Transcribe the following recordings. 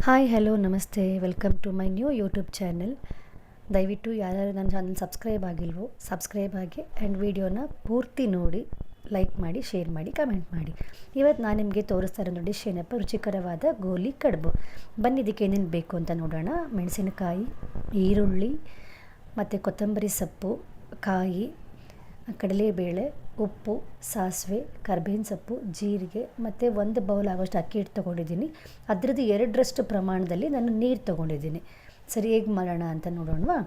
Hi hello ನಮಸ್ತೆ welcome to my new YouTube channel. ದಯವಿಟ್ಟು ಯಾರ್ಯಾರು ನನ್ನ ಚಾನಲ್ ಸಬ್ಸ್ಕ್ರೈಬ್ ಆಗಿಲ್ವೋ ಸಬ್ಸ್ಕ್ರೈಬ್ ಆಗಿ ಆ್ಯಂಡ್ ವಿಡಿಯೋನ ಪೂರ್ತಿ ನೋಡಿ, ಲೈಕ್ ಮಾಡಿ, ಶೇರ್ ಮಾಡಿ, ಕಮೆಂಟ್ ಮಾಡಿ. ಇವತ್ತು ನಾನು ನಿಮಗೆ ತೋರಿಸ್ತಾ ಇರೋ ಡಿಶ್ ಏನಪ್ಪ, ರುಚಿಕರವಾದ ಗೋಲಿ ಕಡುಬು. ಬನ್ನಿ ಇದಕ್ಕೆ ಏನೇನು ಬೇಕು ಅಂತ ನೋಡೋಣ. ಮೆಣಸಿನಕಾಯಿ, ಈರುಳ್ಳಿ ಮತ್ತು ಕೊತ್ತಂಬರಿ ಸೊಪ್ಪು, ಕಾಯಿ, ಕಡಲೆಬೇಳೆ, ಉಪ್ಪು, ಸಾಸಿವೆ, ಕರ್ಬೇವಿನ ಸೊಪ್ಪು, ಜೀರಿಗೆ ಮತ್ತು 1 ಬೌಲ್ ಆಗೋಷ್ಟು ಅಕ್ಕಿ ಹಿಟ್ಟು ತೊಗೊಂಡಿದ್ದೀನಿ. ಅದರದ್ದು 2ರಷ್ಟು ಪ್ರಮಾಣದಲ್ಲಿ ನಾನು ನೀರು ತೊಗೊಂಡಿದ್ದೀನಿ. ಸರಿ, ಹೇಗೆ ಮಾಡೋಣ ಅಂತ ನೋಡೋಣವಾ.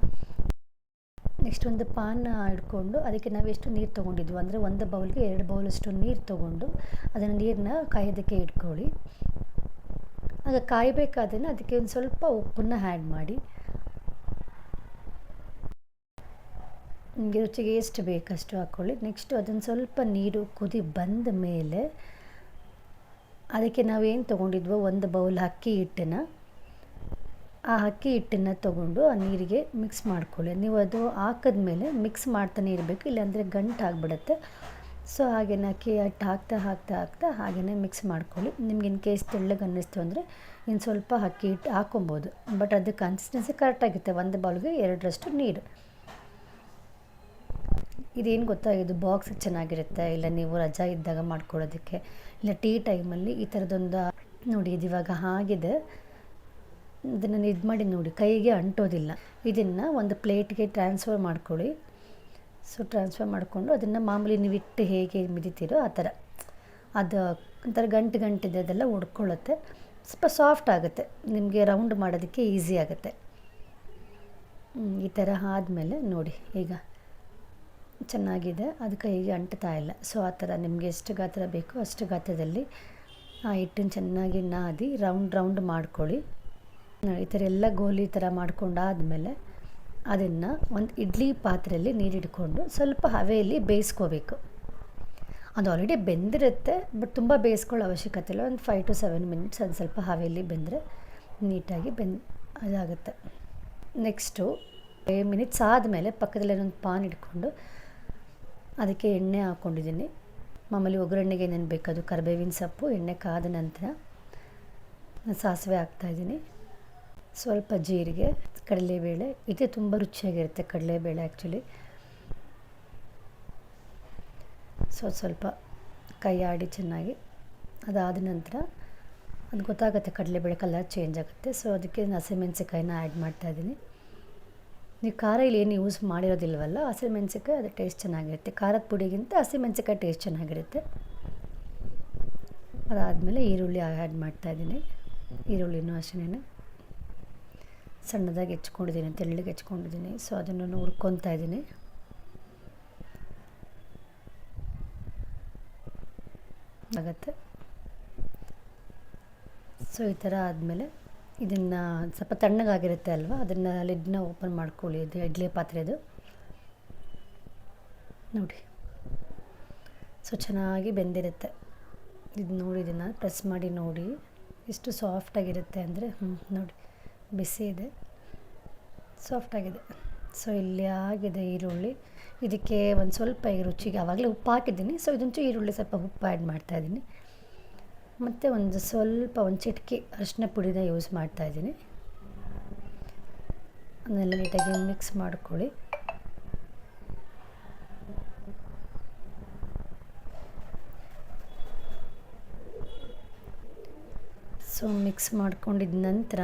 ನೆಕ್ಸ್ಟ್ ಒಂದು ಪಾನ್ ಇಟ್ಕೊಂಡು ಅದಕ್ಕೆ ನಾವು ಎಷ್ಟು ನೀರು ತೊಗೊಂಡಿದ್ವು ಅಂದರೆ 1 ಬೌಲ್ಗೆ 2 ಬೌಲಷ್ಟು ನೀರು ತೊಗೊಂಡು ಅದನ್ನು ನೀರನ್ನ ಕಾಯೋದಕ್ಕೆ ಇಟ್ಕೊಳ್ಳಿ. ಆಗ ಕಾಯಬೇಕಾದ್ರೆ ಅದಕ್ಕೆ ಒಂದು ಸ್ವಲ್ಪ ಉಪ್ಪನ್ನು ಆ್ಯಡ್ ಮಾಡಿ. ನಿಮಗೆ ರುಚಿಗೆ ಎಷ್ಟು ಬೇಕಷ್ಟು ಹಾಕ್ಕೊಳ್ಳಿ. ನೆಕ್ಸ್ಟು ಅದನ್ನು ಸ್ವಲ್ಪ ನೀರು ಕುದಿ ಬಂದ ಮೇಲೆ ಅದಕ್ಕೆ ನಾವೇನು ತೊಗೊಂಡಿದ್ವೋ 1 ಬೌಲ್ ಅಕ್ಕಿ ಹಿಟ್ಟನ್ನು, ಆ ಅಕ್ಕಿ ಹಿಟ್ಟನ್ನು ತೊಗೊಂಡು ಆ ನೀರಿಗೆ ಮಿಕ್ಸ್ ಮಾಡ್ಕೊಳ್ಳಿ. ನೀವು ಅದು ಹಾಕಿದ್ಮೇಲೆ ಮಿಕ್ಸ್ ಮಾಡ್ತಾನೆ ಇರಬೇಕು, ಇಲ್ಲಾಂದರೆ ಗಂಟು ಆಗಿಬಿಡುತ್ತೆ. ಸೊ ಹಾಗೆಯೇ ಅಕ್ಕಿ ಹಿಟ್ಟು ಹಾಕ್ತಾ ಹಾಗೆಯೇ ಮಿಕ್ಸ್ ಮಾಡ್ಕೊಳ್ಳಿ. ನಿಮ್ಗೆ ಇನ್ ಕೇಸ್ ತೆಳ್ಳಗೆ ಅನ್ನಿಸ್ತು ಅಂದರೆ ಇನ್ನು ಸ್ವಲ್ಪ ಅಕ್ಕಿ ಹಿಟ್ಟು ಹಾಕೊಬೋದು. ಬಟ್ ಅದು ಕನ್ಸಿಸ್ಟೆನ್ಸಿ ಕರೆಕ್ಟಾಗಿರುತ್ತೆ. 1 ಬೌಲ್ಗೆ 2ರಷ್ಟು ನೀರು. ಇದೇನು ಗೊತ್ತಾ, ಇದು ಬಾಕ್ಸಿಗೆ ಚೆನ್ನಾಗಿರುತ್ತೆ, ಇಲ್ಲ ನೀವು ರಜಾ ಇದ್ದಾಗ ಮಾಡ್ಕೊಳ್ಳೋದಕ್ಕೆ, ಇಲ್ಲ ಟೀ ಟೈಮಲ್ಲಿ ಈ ಥರದೊಂದು ನೋಡಿ. ಇದು ಇವಾಗ ಆಗಿದೆ, ಇದನ್ನು ಇದು ಮಾಡಿ ನೋಡಿ, ಕೈಗೆ ಅಂಟೋದಿಲ್ಲ. ಇದನ್ನು ಒಂದು ಪ್ಲೇಟ್ಗೆ ಟ್ರಾನ್ಸ್ಫರ್ ಮಾಡ್ಕೊಳ್ಳಿ. ಸೊ ಟ್ರಾನ್ಸ್ಫರ್ ಮಾಡಿಕೊಂಡು ಅದನ್ನು ಮಾಮೂಲಿ ನೀವು ಇಟ್ಟು ಹೇಗೆ ಮಿದಿತೀರೋ ಆ ಥರ ಅದು ಒಂಥರ ಗಂಟು ಅದೆಲ್ಲ ಉಡ್ಕೊಳ್ಳುತ್ತೆ. ಸ್ವಲ್ಪ ಸಾಫ್ಟ್ ಆಗುತ್ತೆ, ನಿಮಗೆ ರೌಂಡ್ ಮಾಡೋದಕ್ಕೆ ಈಸಿ ಆಗುತ್ತೆ. ಈ ಥರ ಆದಮೇಲೆ ನೋಡಿ ಈಗ ಚೆನ್ನಾಗಿದೆ, ಅದು ಕೈಗೆ ಅಂಟ್ತಾ ಇಲ್ಲ. ಸೊ ಆ ಥರ ನಿಮಗೆ ಎಷ್ಟು ಗಾತ್ರ ಬೇಕೋ ಅಷ್ಟು ಗಾತ್ರದಲ್ಲಿ ಆ ಹಿಟ್ಟನ್ನು ಚೆನ್ನಾಗಿ ನಾದಿ ರೌಂಡ್ ಮಾಡ್ಕೊಳ್ಳಿ. ಈ ಥರ ಎಲ್ಲ ಗೋಲಿ ಥರ ಮಾಡ್ಕೊಂಡಾದಮೇಲೆ ಅದನ್ನು ಒಂದು ಇಡ್ಲಿ ಪಾತ್ರೆಯಲ್ಲಿ ನೀರಿಟ್ಕೊಂಡು ಸ್ವಲ್ಪ ಹವೆಯಲ್ಲಿ ಬೇಯಿಸ್ಕೋಬೇಕು. ಅದು ಆಲ್ರೆಡಿ ಬೆಂದಿರುತ್ತೆ, ಬಟ್ ತುಂಬ ಬೇಯಿಸ್ಕೊಳ್ಳೋ ಅವಶ್ಯಕತೆ ಇಲ್ಲ. ಒಂದು 5 to 7 ಮಿನಿಟ್ಸ್ ಅದು ಸ್ವಲ್ಪ ಹವೆಯಲ್ಲಿ ಬೆಂದರೆ ನೀಟಾಗಿ ಅದಾಗುತ್ತೆ. ನೆಕ್ಸ್ಟು 5 ಮಿನಿಟ್ಸ್ ಆದಮೇಲೆ ಪಕ್ಕದಲ್ಲಿ ಒಂದು ಪಾನ್ ಇಟ್ಕೊಂಡು ಅದಕ್ಕೆ ಎಣ್ಣೆ ಹಾಕ್ಕೊಂಡಿದ್ದೀನಿ. ಮಾಮೂಲಿ ಒಗ್ಗರಣೆಗೆ ಏನೇನು ಬೇಕದು ಕರಿಬೇವಿನ ಸೊಪ್ಪು, ಎಣ್ಣೆ ಕಾದ ನಂತರ ಸಾಸಿವೆ ಹಾಕ್ತಾಯಿದ್ದೀನಿ, ಸ್ವಲ್ಪ ಜೀರಿಗೆ, ಕಡಲೆಬೇಳೆ. ಇದು ತುಂಬ ರುಚಿಯಾಗಿರುತ್ತೆ ಕಡಲೆಬೇಳೆ ಆ್ಯಕ್ಚುಲಿ. ಸ್ವಲ್ಪ ಕೈ ಆಡಿ ಚೆನ್ನಾಗಿ ಅದಾದ ನಂತರ ಅದು ಗೊತ್ತಾಗುತ್ತೆ, ಕಡಲೆಬೇಳೆ ಕಲರ್ ಚೇಂಜ್ ಆಗುತ್ತೆ. ಸೊ ಅದಕ್ಕೆ ಹಸಿಮೆಣಸಿಕಾಯಿನ ಆ್ಯಡ್ ಮಾಡ್ತಾಯಿದ್ದೀನಿ. ನೀವು ಖಾರ ಇಲ್ಲಿ ಏನು ಯೂಸ್ ಮಾಡಿರೋದಿಲ್ವಲ್ಲ, ಹಸಿಮೆಣಸಿಕಾಯಿ ಅದು ಟೇಸ್ಟ್ ಚೆನ್ನಾಗಿರುತ್ತೆ. ಖಾರದ ಪುಡಿಗಿಂತ ಹಸಿಮೆಣಸಿಕಾಯಿ ಟೇಸ್ಟ್ ಚೆನ್ನಾಗಿರುತ್ತೆ. ಅದಾದಮೇಲೆ ಈರುಳ್ಳಿ ಆ್ಯಡ್ ಮಾಡ್ತಾಯಿದ್ದೀನಿ. ಈರುಳ್ಳಿನೂ ಅಷ್ಟೇ ಸಣ್ಣದಾಗಿ ಹೆಚ್ಕೊಂಡಿದ್ದೀನಿ, ತೆಳ್ಳಗೆ ಹೆಚ್ಕೊಂಡಿದ್ದೀನಿ. ಸೊ ಅದನ್ನು ಹುರ್ಕೊತಾ ಇದ್ದೀನಿ. ಆಗುತ್ತೆ. ಸೊ ಈ ಥರ ಆದಮೇಲೆ ಇದನ್ನು ಸ್ವಲ್ಪ ತಣ್ಣಗಾಗಿರುತ್ತೆ ಅಲ್ವಾ, ಅದನ್ನು ಲಿಡ್ನ ಓಪನ್ ಮಾಡ್ಕೊಳ್ಳಿ. ಇದು ಇಡ್ಲಿ ಪಾತ್ರೆದು ನೋಡಿ. ಸೊ ಚೆನ್ನಾಗಿ ಬೆಂದಿರುತ್ತೆ ಇದು. ನೋಡಿ, ಇದನ್ನು ಪ್ರೆಸ್ ಮಾಡಿ ನೋಡಿ ಎಷ್ಟು ಸಾಫ್ಟಾಗಿರುತ್ತೆ ಅಂದರೆ ನೋಡಿ, ಬಿಸಿ ಇದೆ, ಸಾಫ್ಟಾಗಿದೆ. ಸೊ ಇಲ್ಲಿ ಆಗಿದೆ ಈರುಳ್ಳಿ. ಇದಕ್ಕೆ ಒಂದು ಸ್ವಲ್ಪ ಈಗ ರುಚಿಗೆ ಆವಾಗಲೇ ಉಪ್ಪು ಹಾಕಿದ್ದೀನಿ. ಸೊ ಇದೊಂಚು ಈರುಳ್ಳಿ ಸ್ವಲ್ಪ ಉಪ್ಪು ಆ್ಯಡ್ ಮಾಡ್ತಾಯಿದ್ದೀನಿ. ಮತ್ತು ಒಂದು ಚಿಟಿಕೆ ಅರಿಶಿನ ಪುಡಿನ ಯೂಸ್ ಮಾಡ್ತಾಯಿದ್ದೀನಿ. ಅದನ್ನೆಲ್ಲ ನೀಟಾಗಿ ಮಿಕ್ಸ್ ಮಾಡ್ಕೊಳ್ಳಿ. ಸೊ ಮಿಕ್ಸ್ ಮಾಡ್ಕೊಂಡಿದ್ದ ನಂತರ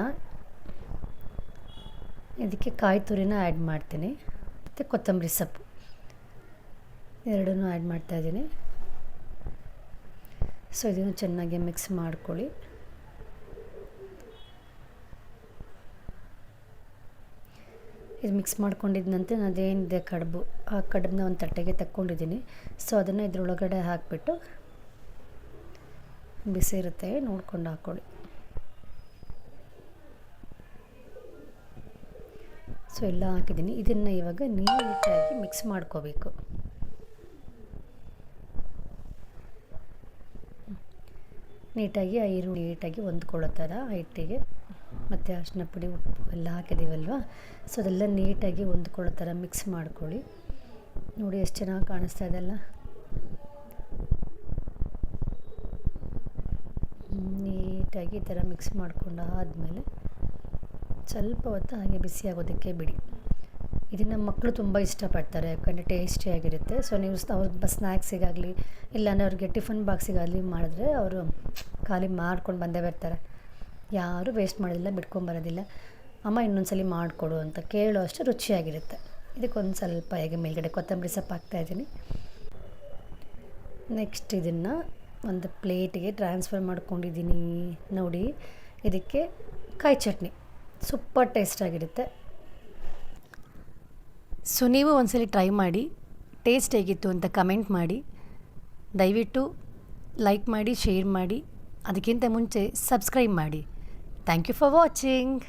ಇದಕ್ಕೆ ಕಾಯಿ ತುರಿನ ಆ್ಯಡ್ ಮಾಡ್ತೀನಿ, ಮತ್ತು ಕೊತ್ತಂಬರಿ ಸೊಪ್ಪು ಎರಡನ್ನೂ ಆ್ಯಡ್ ಮಾಡ್ತಾಯಿದ್ದೀನಿ. ಸೊ ಇದನ್ನು ಚೆನ್ನಾಗಿ ಮಿಕ್ಸ್ ಮಾಡ್ಕೊಳ್ಳಿ. ಇದು ಮಿಕ್ಸ್ ಮಾಡ್ಕೊಂಡಿದ್ದ ನಂತರ ಅದೇನಿದೆ ಕಡುಬು, ಆ ಕಡುಬನ್ನ ಒಂದು ತಟ್ಟೆಗೆ ತಕ್ಕೊಂಡಿದ್ದೀನಿ. ಸೊ ಅದನ್ನು ಇದ್ರೊಳಗಡೆ ಹಾಕಿಬಿಟ್ಟು ಬಿಸಿ ಇರುತ್ತೆ ನೋಡ್ಕೊಂಡು ಹಾಕ್ಕೊಳ್ಳಿ. ಸೊ ಎಲ್ಲ ಹಾಕಿದ್ದೀನಿ. ಇದನ್ನು ಇವಾಗ ನೀಟಾಗಿ ಮಿಕ್ಸ್ ಮಾಡ್ಕೋಬೇಕು. ನೀಟಾಗಿ ಆ ಈರುಳ್ಳಿ ನೀಟಾಗಿ ಹೊಂದ್ಕೊಳ್ಳೋ ಥರ ಹಿಟ್ಟಿಗೆ, ಮತ್ತು ಅರಿಶಿನ ಪುಡಿ, ಉಪ್ಪು ಎಲ್ಲ ಹಾಕಿದ್ದೀವಲ್ವ. ಸೊ ಅದೆಲ್ಲ ನೀಟಾಗಿ ಹೊಂದ್ಕೊಳ್ಳೋ ಥರ ಮಿಕ್ಸ್ ಮಾಡ್ಕೊಳ್ಳಿ. ನೋಡಿ ಎಷ್ಟು ಚೆನ್ನಾಗಿ ಕಾಣಿಸ್ತಾ ಇದೆಲ್ಲ. ನೀಟಾಗಿ ಈ ಥರ ಮಿಕ್ಸ್ ಮಾಡ್ಕೊಂಡು ಆದಮೇಲೆ ಸ್ವಲ್ಪ ಹೊತ್ತು ಹಾಗೆ ಬಿಸಿ ಆಗೋದಕ್ಕೆ ಬಿಡಿ. ಇದನ್ನು ಮಕ್ಕಳು ತುಂಬ ಇಷ್ಟಪಡ್ತಾರೆ, ಯಾಕಂದರೆ ಟೇಸ್ಟಿಯಾಗಿರುತ್ತೆ. ಸೊ ನೀವು ಅವ್ರ ಸ್ನ್ಯಾಕ್ಸಿಗಾಗಲಿ ಇಲ್ಲಾಂದರೆ ಅವ್ರಿಗೆ ಟಿಫನ್ ಬಾಕ್ಸಿಗಾಗಲಿ ಮಾಡಿದ್ರೆ ಅವರು ಖಾಲಿ ಮಾಡ್ಕೊಂಡು ಬಂದೇ ಬರ್ತಾರೆ. ಯಾರೂ ವೇಸ್ಟ್ ಮಾಡೋದಿಲ್ಲ, ಬಿಟ್ಕೊಂಬರೋದಿಲ್ಲ. ಅಮ್ಮ ಇನ್ನೊಂದ್ಸಲಿ ಮಾಡಿಕೊಡು ಅಂತ ಕೇಳೋ ಅಷ್ಟು ರುಚಿಯಾಗಿರುತ್ತೆ. ಇದಕ್ಕೊಂದು ಸ್ವಲ್ಪ ಹೇಗೆ ಮೇಲ್ಗಡೆ ಕೊತ್ತಂಬರಿ ಸೊಪ್ಪು ಹಾಕ್ತಾಯಿದ್ದೀನಿ. ನೆಕ್ಸ್ಟ್ ಇದನ್ನು ಒಂದು ಪ್ಲೇಟಿಗೆ ಟ್ರಾನ್ಸ್ಫರ್ ಮಾಡ್ಕೊಂಡಿದ್ದೀನಿ. ನೋಡಿ, ಇದಕ್ಕೆ ಕಾಯಿ ಚಟ್ನಿ ಸೂಪರ್ ಟೇಸ್ಟಾಗಿರುತ್ತೆ. ಸೊ ನೀವು ಒಂದ್ಸಲಿ ಟ್ರೈ ಮಾಡಿ, ಟೇಸ್ಟ್ ಹೇಗಿತ್ತು ಅಂತ ಕಮೆಂಟ್ ಮಾಡಿ. ದಯವಿಟ್ಟು ಲೈಕ್ ಮಾಡಿ, ಶೇರ್ ಮಾಡಿ, ಅದಕ್ಕಿಂತ ಮುಂಚೆ ಸಬ್ಸ್ಕ್ರೈಬ್ ಮಾಡಿ. Thank you for watching.